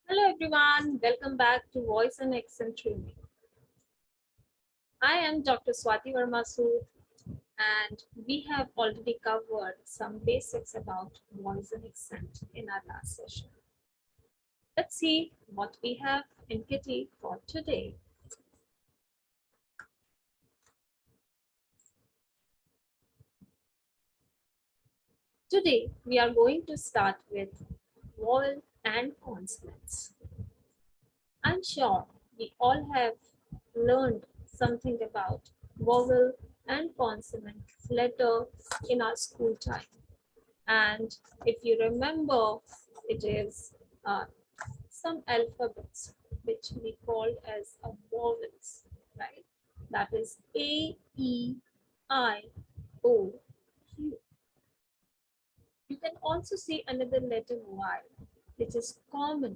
Hello everyone, welcome back to Voice and Accent Training. I am Dr. Swati Verma Sood and we have already covered some basics about voice and accent in our last session. Let's see what we have in Kitty for today. Today we are going to start with vowel and consonants. I'm sure we all have learned something about vowel and consonant letter in our school time. And if you remember, it is some alphabets which we call as a vowels, right? That is A, E, I, O, Q. You can also see another letter Y, which is common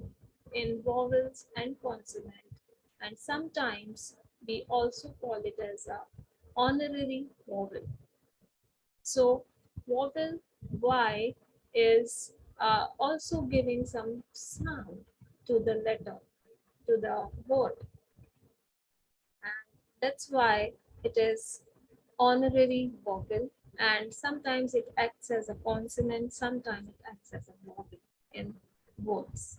in vowels and consonant. And sometimes we also call it as a honorary vowel. So vowel Y is also giving some sound to the letter, to the word. And that's why it is honorary vowel. And sometimes it acts as a consonant, sometimes it acts as a vowel in words.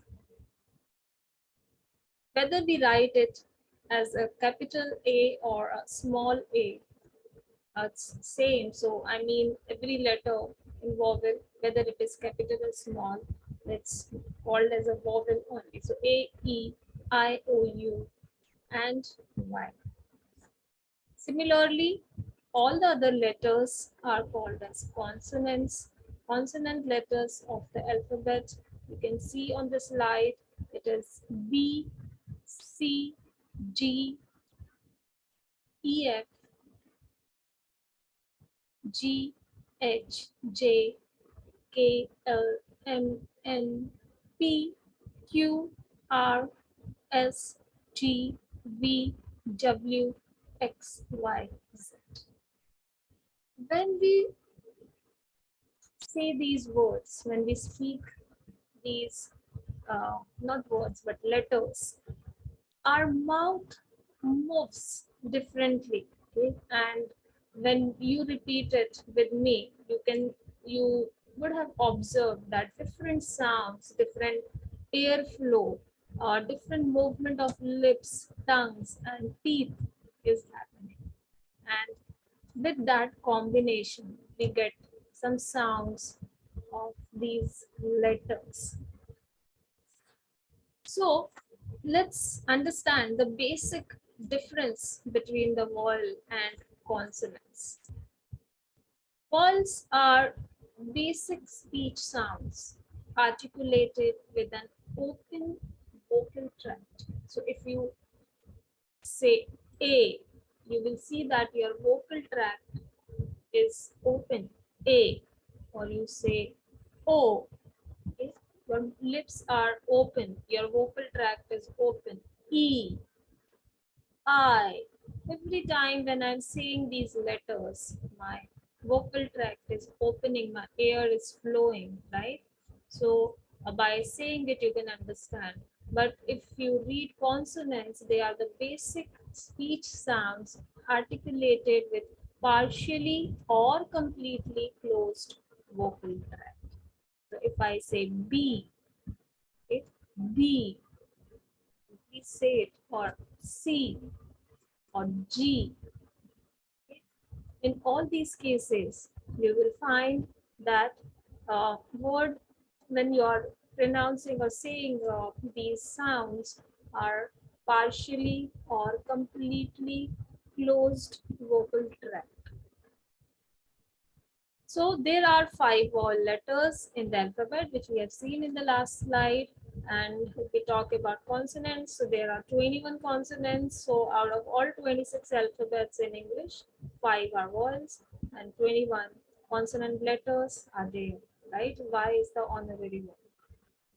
Whether we write it as a capital A or a small a, it's same. So I mean every letter in vowel, whether it is capital or small, it's called as a vowel only. So A, E, I, O, U, and Y. Similarly, all the other letters are called as consonants. Consonant letters of the alphabet. You can see on the slide, it is B, C, D, E, F, G, H, J, K, L, M, N, P, Q, R, S, T, V, W, X, Y, Z. When we say these words, when we speak these, not words, but letters, our mouth moves differently. Okay? And when you repeat it with me, you would have observed that different sounds, different airflow, different movement of lips, tongues, and teeth is happening. And with that combination, we get some sounds of these letters. So let's understand the basic difference between the vowel and consonants. Vowels are basic speech sounds articulated with an open vocal tract. So if you say A, you will see that your vocal tract is open, A, or you say O, okay? Your lips are open, your vocal tract is open, E, I. Every time when I'm saying these letters, my vocal tract is opening, my air is flowing, right? So by saying it, you can understand. But if you read consonants, they are the basic speech sounds articulated with partially or completely closed vocal tract. So if I say B, okay, B, please say it, or C, or G. In all these cases, you will find that word, when you are pronouncing or saying these sounds, are partially or completely closed vocal tract. So there are 5 vowel letters in the alphabet, which we have seen in the last slide. And if we talk about consonants, so there are 21 consonants. So out of all 26 alphabets in English, 5 are vowels and 21 consonant letters are there, right? Y is the honorary vowel.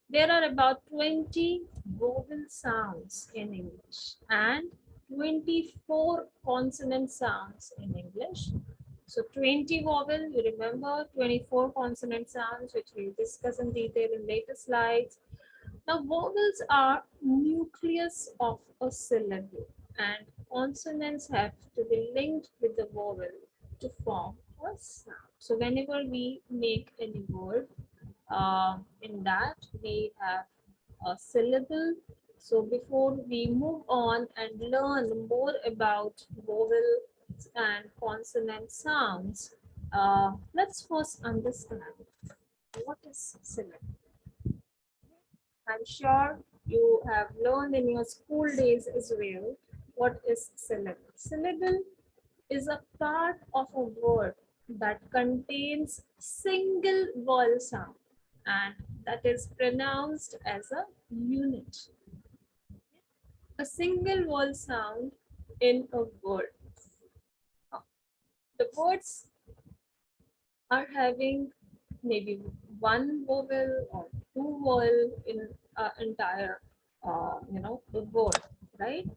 There are about 20 vowel sounds in English and 24 consonant sounds in English. So 20 vowel, you remember, 24 consonant sounds, which we'll discuss in detail in later slides. Now, vowels are nucleus of a syllable, and consonants have to be linked with the vowel to form a sound. So, whenever we make any word, in that we have a syllable. So, before we move on and learn more about vowels and consonant sounds, let's first understand what is syllable. I'm sure you have learned in your school days as well what is syllable. Syllable is a part of a word that contains single vowel sound and that is pronounced as a unit. A single vowel sound in a word. The words are having maybe one vowel or two vowel in entire the word, right?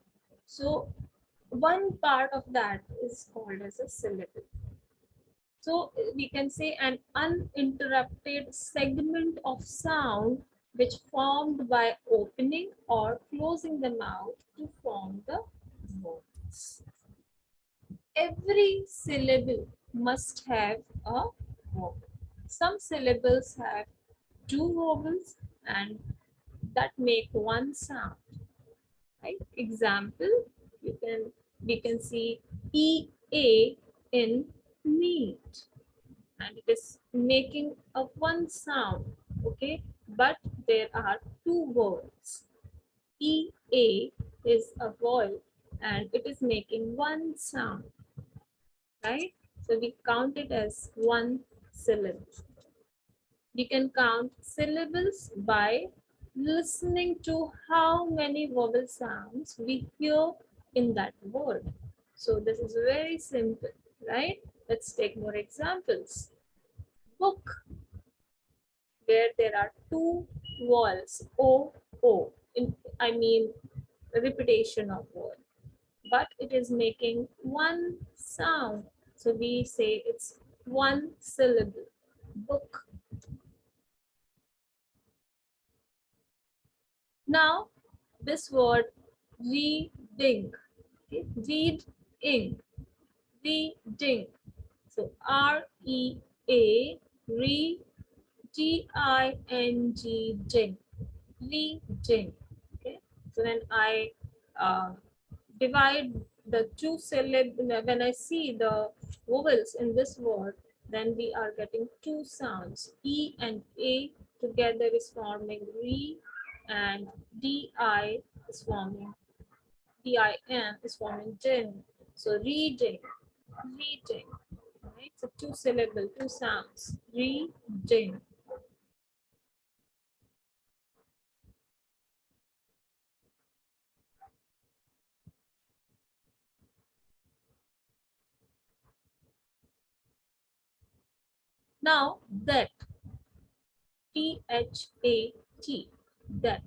So one part of that is called as a syllable. So we can say an uninterrupted segment of sound which formed by opening or closing the mouth to form the words. Every syllable must have a vowel. Some syllables have two vowels and that make one sound. Right? Example, we can see EA in meat, and it is making a one sound. Okay, but there are two vowels. EA is a vowel and it is making one sound, right? So we count it as one syllable. We can count syllables by listening to how many vowel sounds we hear in that word. So this is very simple, right? Let's take more examples. Book, where there are two vowels, O, O, I mean repetition of word, but it is making one sound. So we say it's one syllable, book. Now, this word reading, okay, reading, reading. So R-E-A, re, G-I-N-G, ding, reading. Okay, so when I divide the two syllables, when I see the vowels in this word, then we are getting two sounds. E and A together is forming re, and DI is forming, DIN is forming din. So reading, reading, right? So two syllable, two sounds, reading. Now that, T-H-A-T, that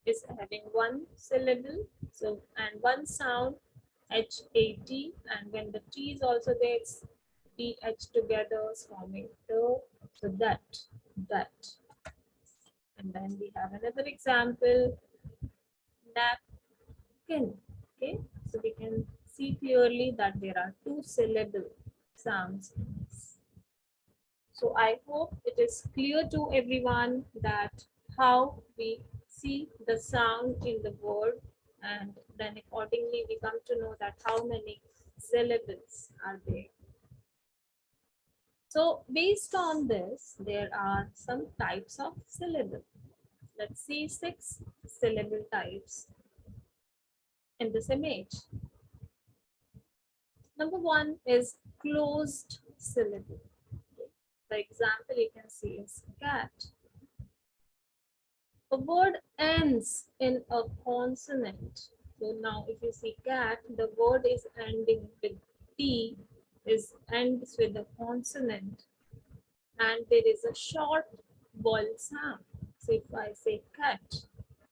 is having one syllable, so and one sound, H-A-T, and when the T is also there, it's T-H together is forming the, so that, that. And then we have another example, napkin. Okay, so we can see clearly that there are two syllable sounds. So I hope it is clear to everyone that how we see the sound in the word, and then accordingly we come to know that how many syllables are there. So based on this, there are some types of syllable. Let's see 6 syllable types in this image. Number 1 is closed syllable. The example you can see is cat. A word ends in a consonant. So now if you see cat, the word is ending with T, ends with a consonant, and there is a short vowel sound. So if I say cat,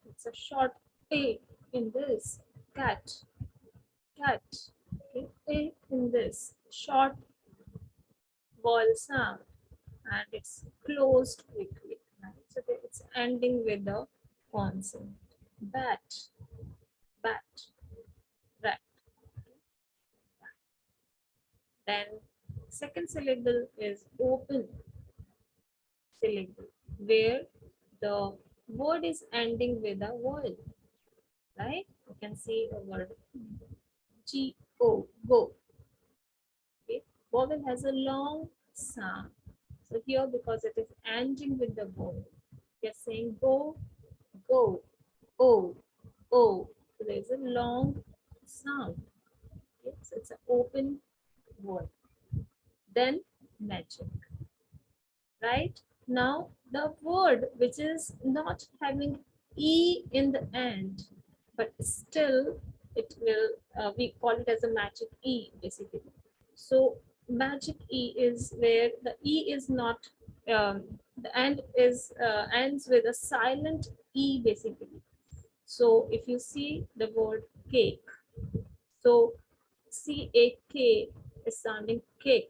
it's a short A in this, cat, cat. Okay, A in this, short vowel sound, and it's closed quickly. Right? So it's ending with a consonant. Bat, bat, rat. Then second syllable is open syllable, where the word is ending with a vowel, right? You can see a word G-O, go. Okay. Vowel has a long sound. So here, because it is ending with the vowel, we are saying go, go, oh, oh. So there is a long sound. Okay. So it's an open word. Then magic. Right? Now, the word which is not having E in the end, but still it will, we call it as a magic E basically. So, magic E is where the E is not, the end is, ends with a silent E basically. So, if you see the word cake, so C-A-K is sounding cake.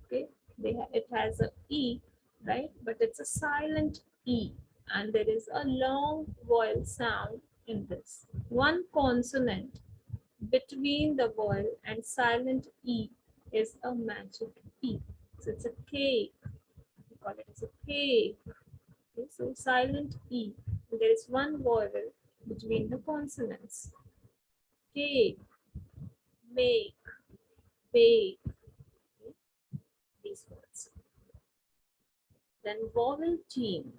Okay, it has a E, right? But it's a silent E, and there is a long vowel sound in this. One consonant between the vowel and silent E is a magic E. So it's a cake. We call it as a cake. Okay, so silent E. And there is one vowel between the consonants. Cake, make, bake. Okay, these words. Then vowel team.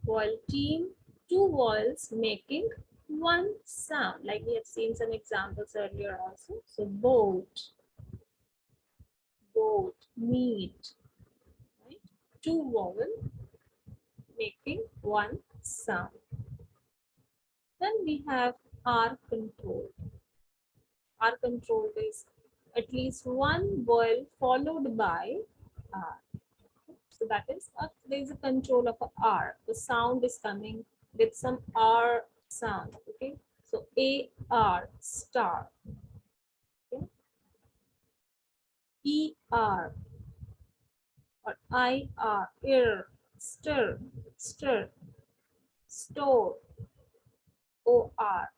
Vowel team, two vowels making one sound. Like we have seen some examples earlier also. So boat, boat, meat, right? Two vowel making one sound. Then we have R control. R control is at least one vowel followed by R. So that is there is a control of a R. The sound is coming with some R sound. Okay. So A-R, star. Okay. E-R or I-R, ir, stir, stir, store, O-R.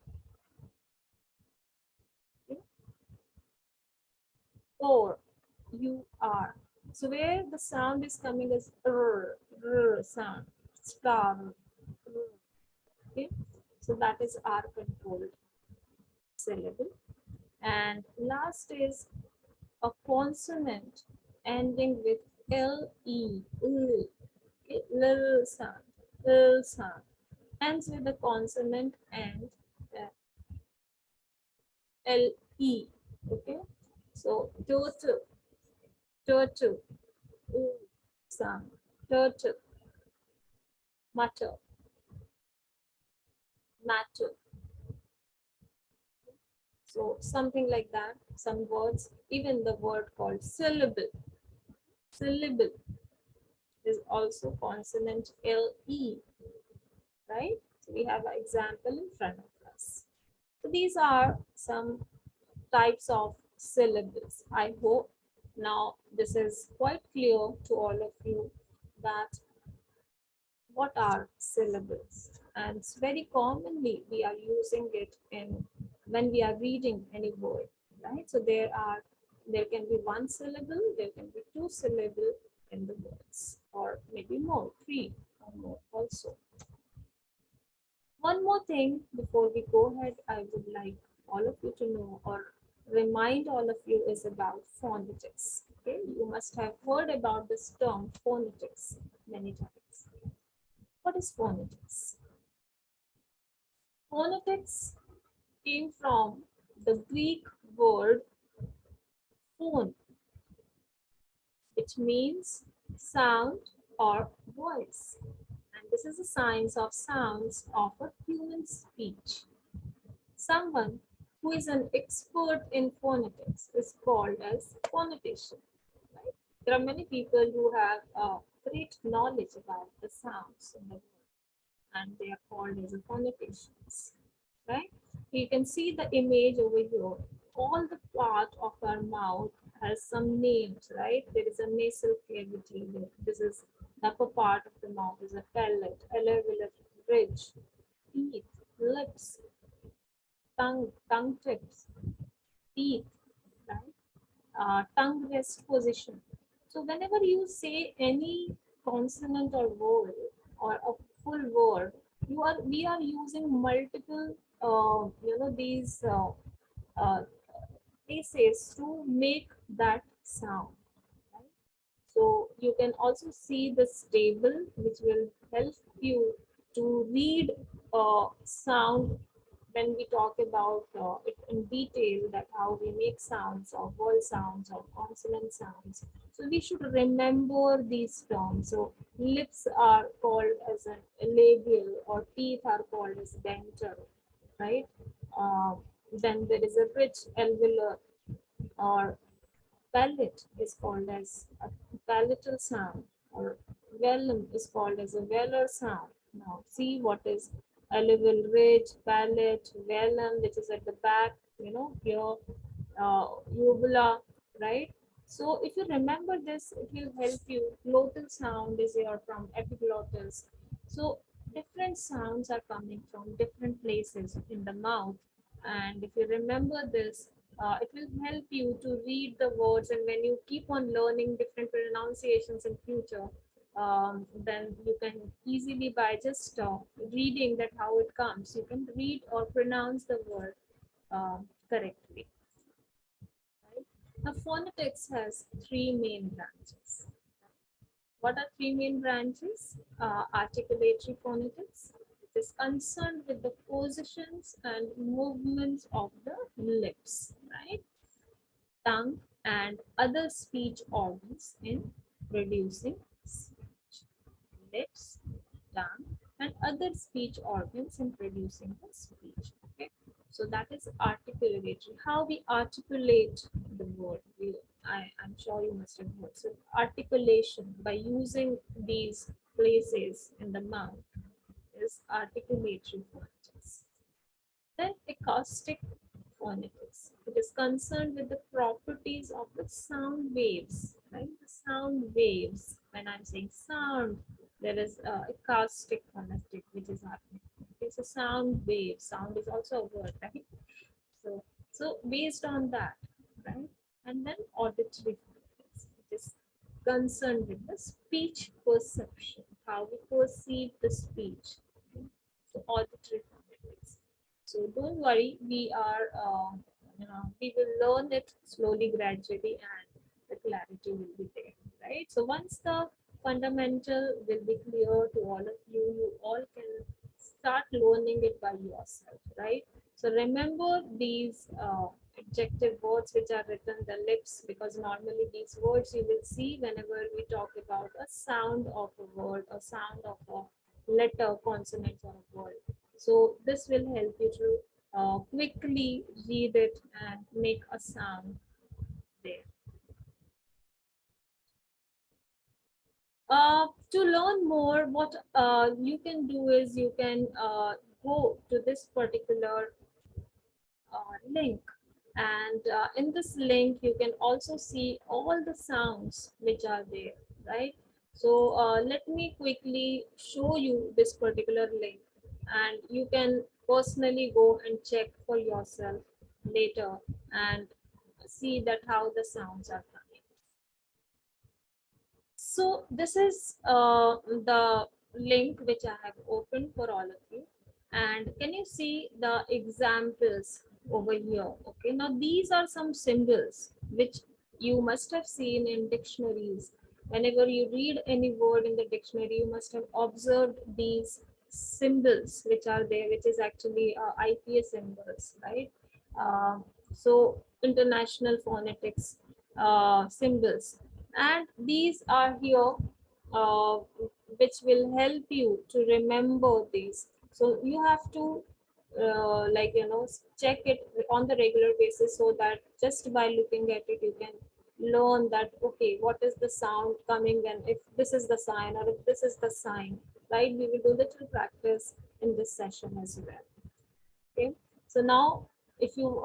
Okay. Or, U-R. So where the sound is coming as r sound, star. Okay. So that is R controlled syllable. And last is a consonant ending with L-E, L, okay, L sound, L sound, ends with a consonant and L-E, okay. So turtle, turtle, L sound, turtle, mutter, matter. So something like that, some words, even the word called syllable. Syllable is also consonant L-E, right? So we have an example in front of us. So these are some types of syllables. I hope now this is quite clear to all of you that what are syllables, and it's very commonly we are using it in when we are reading any word, right? So there can be one syllable, there can be two syllable in the words, or maybe more, three or more also. One more thing before we go ahead, I would like all of you to know or remind all of you is about phonetics. Okay, you must have heard about this term phonetics many times. What is phonetics? Phonetics came from the Greek word phone, which means sound or voice. And this is a science of sounds of a human speech. Someone who is an expert in phonetics is called as phonetician. Right? There are many people who have great knowledge about the sounds in the world, and they are called as phoneticians. Right? You can see the image over here. All the part of our mouth has some names, right? There is a nasal cavity. This is the upper part of the mouth is a palate, alveolar ridge, teeth, lips, tongue tips, teeth, right? Tongue rest position. So whenever you say any consonant or vowel or a full word, we are using multiple these places to make that sound. Right? So you can also see this table which will help you to read sound when we talk about it in detail, that how we make sounds or vowel sounds or consonant sounds. So we should remember these terms. So lips are called as a labial, or teeth are called as dental, right? Uh, then there is a rich alveolar, or palate is called as a palatal sound, or velum is called as a velar sound. Now see what is alveolar ridge, palate, velum, which is at the back, here, uvula, right? So if you remember this, it will help you. Glottal sound is here from epiglottis. So different sounds are coming from different places in the mouth. And if you remember this, it will help you to read the words. And when you keep on learning different pronunciations in future, then you can easily, by just reading that how it comes, you can read or pronounce the word correctly. Right? Now, phonetics has three main branches. What are three main branches? Articulatory phonetics, which is concerned with the positions and movements of the lips, right? Tongue and other speech organs in producing speech. Lips, tongue, and other speech organs in producing the speech. Okay, so that is articulatory. How we articulate the word. I'm sure you must have heard. So articulation by using these places in the mouth is articulatory phonetics. Then acoustic phonetics. It is concerned with the properties of the sound waves, right? The sound waves. When I'm saying sound, there is acoustic phonetic which is happening. It's a sound wave. Sound is also a word, right? So based on that, right? And then auditory phonetics, which is concerned with the speech perception, how we perceive the speech. Okay? So auditory phonetics. So don't worry, we will learn it slowly, gradually, and the clarity will be there, right? So once the fundamental will be clear to all of you, you all can start learning it by yourself, right? So remember these adjective words which are written the lips, because normally these words you will see whenever we talk about a sound of a word, a sound of a letter, consonant, or a word. So this will help you to quickly read it and make a sound there. To learn more, what you can do is you can go to this particular link, and in this link you can also see all the sounds which are there, right? So let me quickly show you this particular link, and you can personally go and check for yourself later and see that how the sounds are coming. So this is the link which I have opened for all of you. And can you see the examples over here? Okay, now these are some symbols which you must have seen in dictionaries. Whenever you read any word in the dictionary, you must have observed these symbols which are there, which is actually IPA symbols, right? Uh, so international phonetics symbols, and these are here uh, which will help you to remember these. So you have to check it on the regular basis, so that just by looking at it you can learn that okay, what is the sound coming, and if this is the sign or if this is the sign, right? We will do little practice in this session as well. Okay, so now if you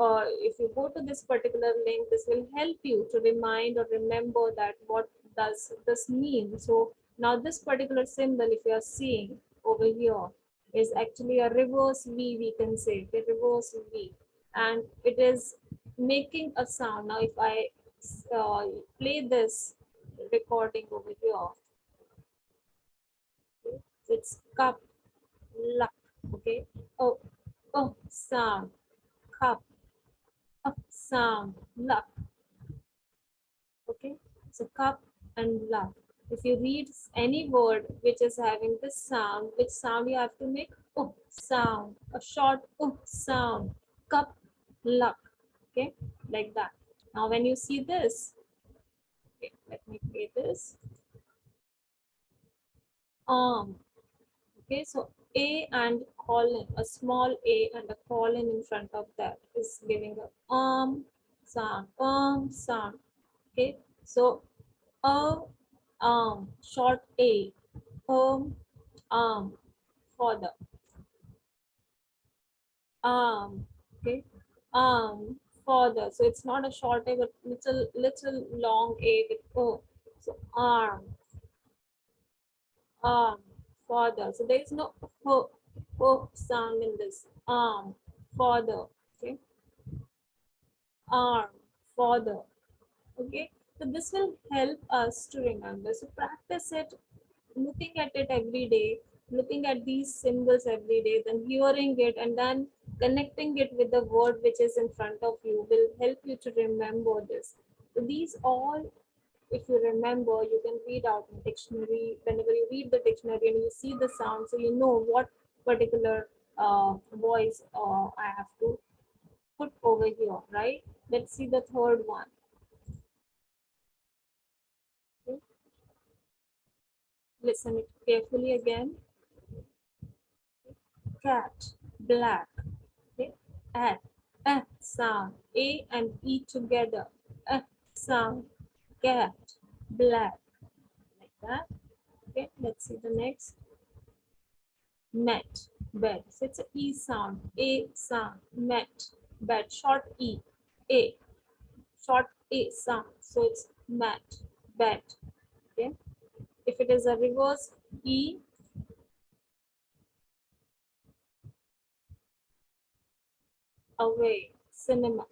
go to this particular link, this will help you to remind or remember that what does this mean. So now this particular symbol, if you are seeing over here, is actually a reverse V, we can say, the reverse V. And it is making a sound. Now, if I play this recording over here, okay, it's cup, luck, okay? Oh, oh, sound, cup, sound, luck, okay? So cup and luck. If you read any word which is having this sound, which sound you have to make? Oh, sound, a short oh sound, cup, luck, okay? Like that. Now, when you see this, okay, let me play this. Okay, so A and colon, a small A and a colon in front of that is giving a sound, sound. Okay, so a short A, um for the okay, further. So it's not a short A, but little long A with O. So arm, father. So there is no sound in this. Father. Okay. Arm, father. Okay. So this will help us to remember. So practice it, looking at it every day, looking at these symbols every day, then hearing it and then connecting it with the word which is in front of you will help you to remember this. So these all, if you remember, you can read out in dictionary. Whenever you read the dictionary and you see the sound, so you know what particular voice I have to put over here, right? Let's see the third one. Okay. Listen it carefully again. Cat, black. Okay. At, sound. A and E together. Sound. Cat, black. Like that. Okay. Let's see the next. Met, bed. So it's a E sound, A sound, met, bed, short E, A, short A sound. So it's met, bed. Okay. If it is a reverse E, away, cinema.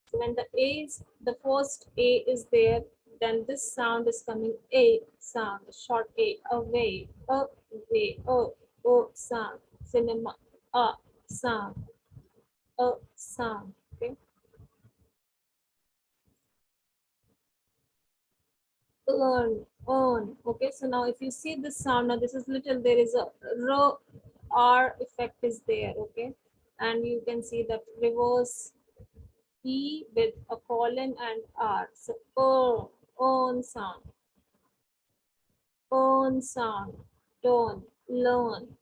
So when the A is, the first A is there, then this sound is coming A sound, short A, away, sound, cinema, sound, sound. Okay. Earn. Okay, so now if you see this sound, now this is little, there is a r effect is there, okay, and you can see that reverse E with a colon and R. So own sound, tone, learn.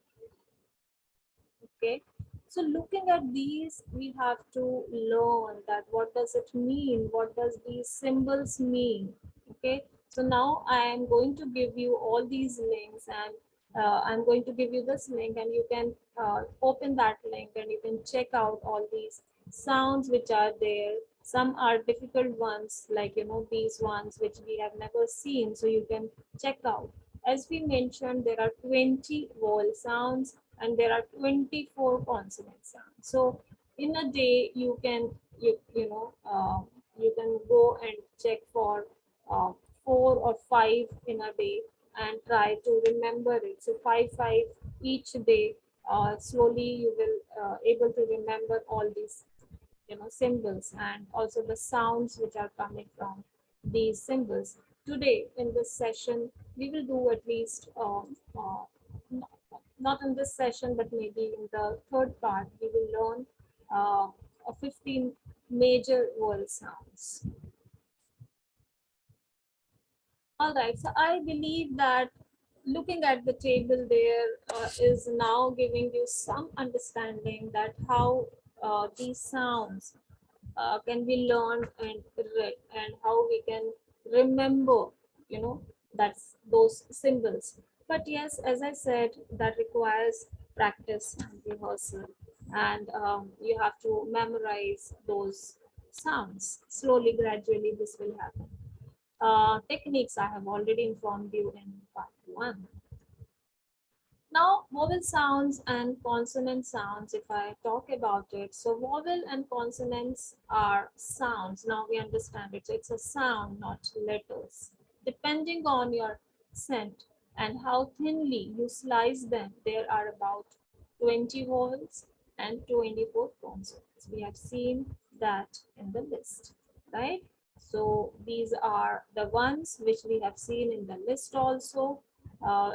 Okay, so looking at these, we have to learn that what does it mean, what does these symbols mean. Okay, so now I am going to give you all these links, and I'm going to give you this link, and you can open that link and you can check out all these sounds which are there. Some are difficult ones, like these ones which we have never seen, so you can check out. As we mentioned, there are 20 vowel sounds and there are 24 consonant sounds. So in a day, you can go and check for 4 or 5 in a day and try to remember it. So five each day. Slowly you will able to remember all these symbols and also the sounds which are coming from these symbols. Today in this session, we will do at least not in this session, but maybe in the third part, we will learn 15 major vowel sounds. All right, so I believe that looking at the table there is now giving you some understanding that how these sounds can be learned and read, and how we can remember, that's those symbols. But yes, as I said, that requires practice and rehearsal, and you have to memorize those sounds. Slowly, gradually, this will happen. Techniques I have already informed you in part 1. Now Vowel sounds and consonant sounds, if I talk about it. So vowel and consonants are sounds. Now we understand it. So it's a sound, not letters. Depending on your scent and how thinly you slice them, there are about 20 vowels and 24 consonants. We have seen that in the list, right? So these are the ones which we have seen in the list also.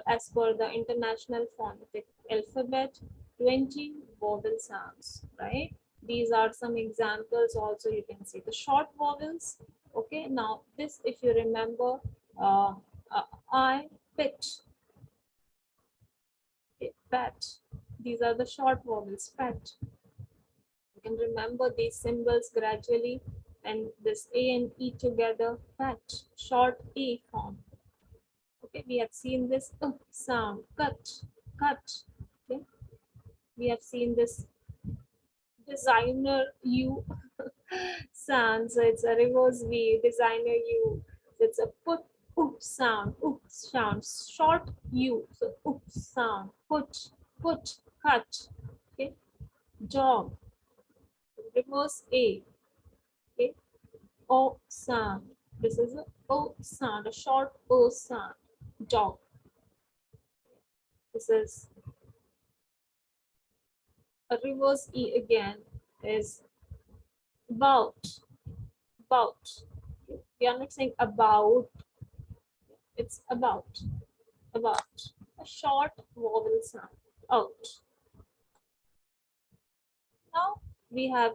As per the International Phonetic Alphabet, 20 vowel sounds, right? These are some examples also. You can see the short vowels. Okay, now this, if you remember, uh, I, pit, pet. These are the short vowels, pet. You can remember these symbols gradually, and this A and E together, pet, short A form. Okay, we have seen this sound, cut, cut. Okay, we have seen this designer U sound, so it's a reverse V, designer U. So it's a put, sound, short U, so sound, put, cut. Okay, dog, reverse A. Okay, O sound. This is a O sound, a short O sound, dog. This is a reverse E again, is about, about. We are not saying about, it's about. A short vowel sound, out. Now we have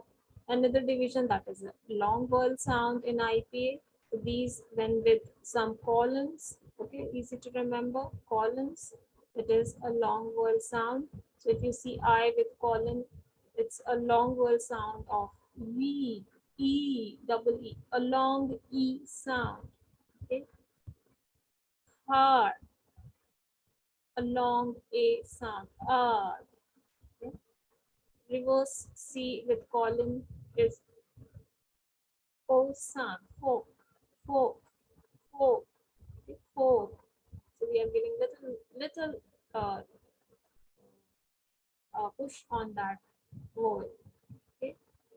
another division, that is a long vowel sound in IPA. So these when with some colons, okay, easy to remember, colons. It is a long vowel sound. So if you see I with colon, it's a long vowel sound of V, E, double E, a long E sound. Okay, hard, a long A sound, R. Okay. Reverse C with colon is O sound, folk, folk, folk, okay, folk. So we are giving little uh, push on that word. Okay.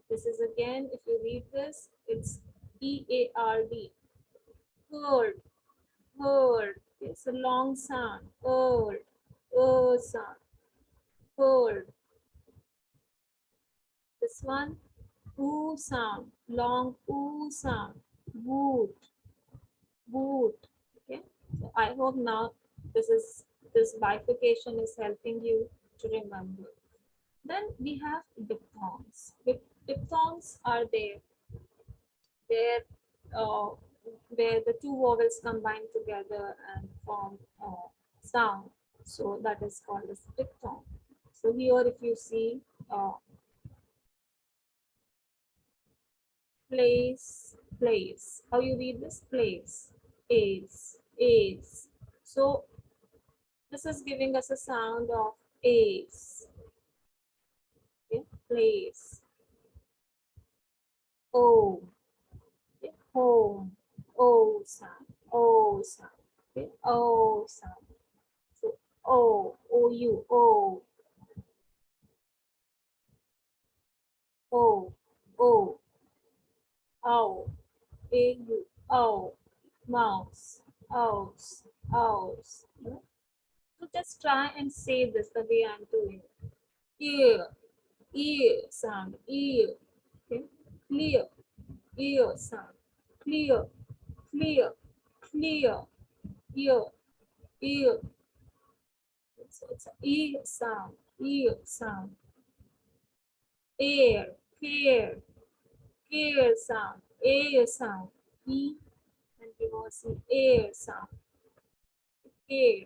This is again, if you read this, it's E-A-R-D, heard, heard. It's a long sound, heard, sound, heard. This one, oo sound, long oo sound, boot, boot. Okay, so I hope now this bifurcation is helping you to remember. Then we have diphthongs. Diphthongs are there where uh, where the two vowels combine together and form sound. So that is called as diphthong. So here, if you see place, place. How you read this? Place, is. So this is giving us a sound of is. Okay, place. O, okay, home. O sound. O sound. Okay, O sound. So O, O, O, ow, AU, ow, mouse, owls, owls. So just try and say this the way I'm doing. Ear, ear sound, ear. Okay, clear, ear sound, clear, clear, clear, ear, ear. So it's a ear sound, air, care, care sound, air sound, e, and you will see air sound, air.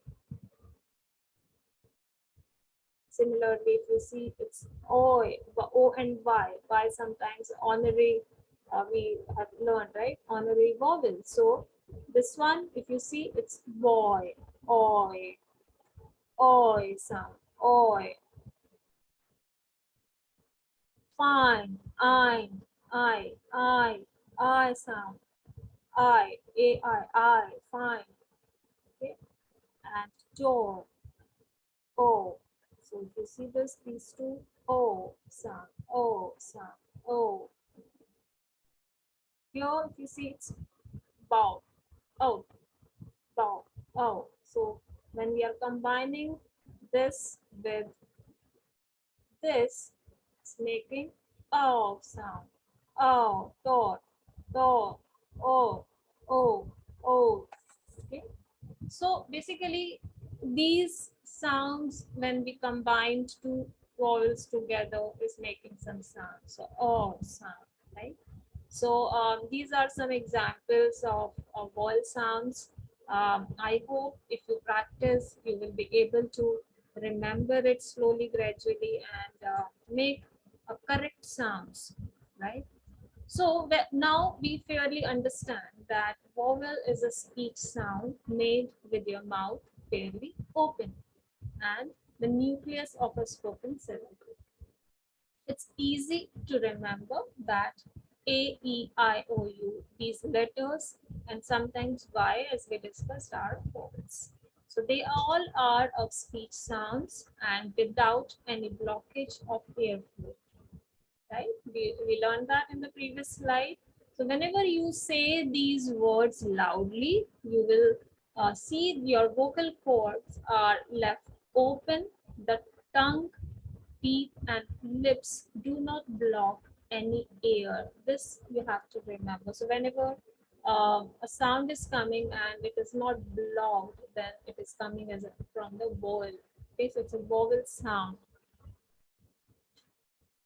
Similarly, if you see it's O and Y sometimes honorary, we have learned, right? Honorary vowel. So this one, if you see, it's boy, oi, oi sound, oi. Fine, I sound, I, fine. Okay, and door, O. So if you see this, these two O sound, O sound, O. Here, if you see, it's bow, O, bow, O. So when we are combining this with this, it's making O sound. O, dot, dot, O, O, O. Okay. So basically, these sounds, when we combined two vowels together, is making some sound. So O sound, right? So these are some examples of vowel sounds. I hope if you practice, you will be able to remember it slowly, gradually, and make correct sounds, right? So now we fairly understand that vowel is a speech sound made with your mouth fairly open and the nucleus of a spoken syllable. It's easy to remember that A, E, I, O, U, these letters, and sometimes Y, as we discussed, are vowels. So they all are of speech sounds and without any blockage of airflow, right? We learned that in the previous slide. So whenever you say these words loudly, you will see your vocal cords are left open, the tongue, teeth and lips do not block any air. This you have to remember. So whenever a sound is coming and it is not blocked, then it is coming as from the vowel. Okay, so it's a vowel sound.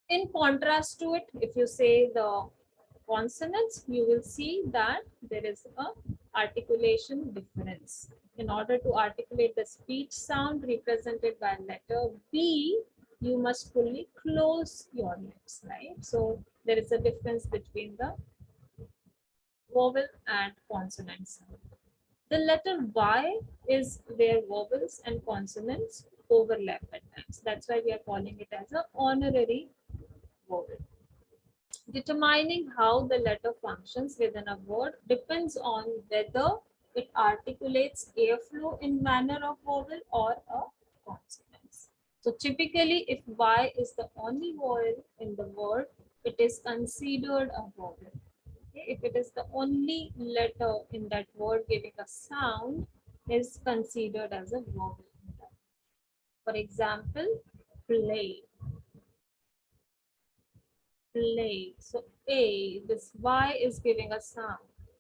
In contrast to it, if you say the consonants, you will see that there is a articulation difference. In order to articulate the speech sound represented by letter B, you must fully close your lips, right? So there is a difference between the vowel and consonant sound. The letter Y is where vowels and consonants overlap at times. That's why we are calling it as an honorary vowel. Determining how the letter functions within a word depends on whether it articulates airflow in manner of vowel or a consonant. So typically, if Y is the only vowel in the word, it is considered a vowel. Okay? If it is the only letter in that word giving a sound, is considered as a vowel. For example, play. Play. So A, this Y is giving a sound.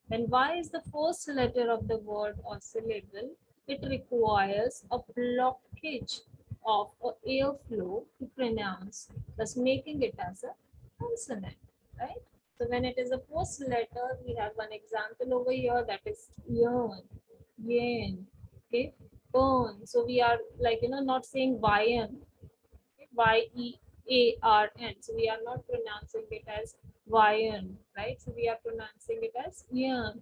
When Y is the first letter of the word or syllable, it requires a blockage of airflow to pronounce, thus making it as a consonant, right? So when it is a first letter, we have one example over here, that is yarn, yen, okay, burn. So we are like, not saying YN, YEARN. So we are not pronouncing it as YN, right? So we are pronouncing it as YN,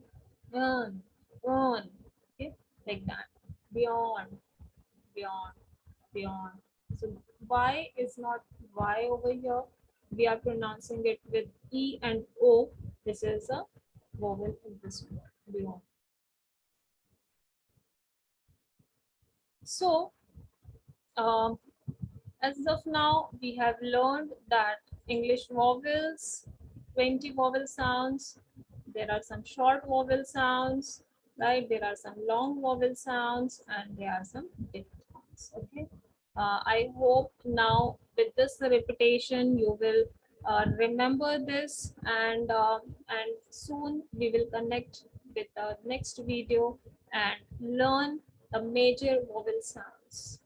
YN, YN, okay, like that. Beyond, beyond, beyond. So Y is not Y over here. We are pronouncing it with E and O. This is a vowel in this word, beyond. So, um, as of now, we have learned that English vowels, 20 vowel sounds. There are some short vowel sounds, right? There are some long vowel sounds, and there are some diphthongs. Okay. I hope now with this repetition you will remember this, and soon we will connect with the next video and learn the major vowel sounds.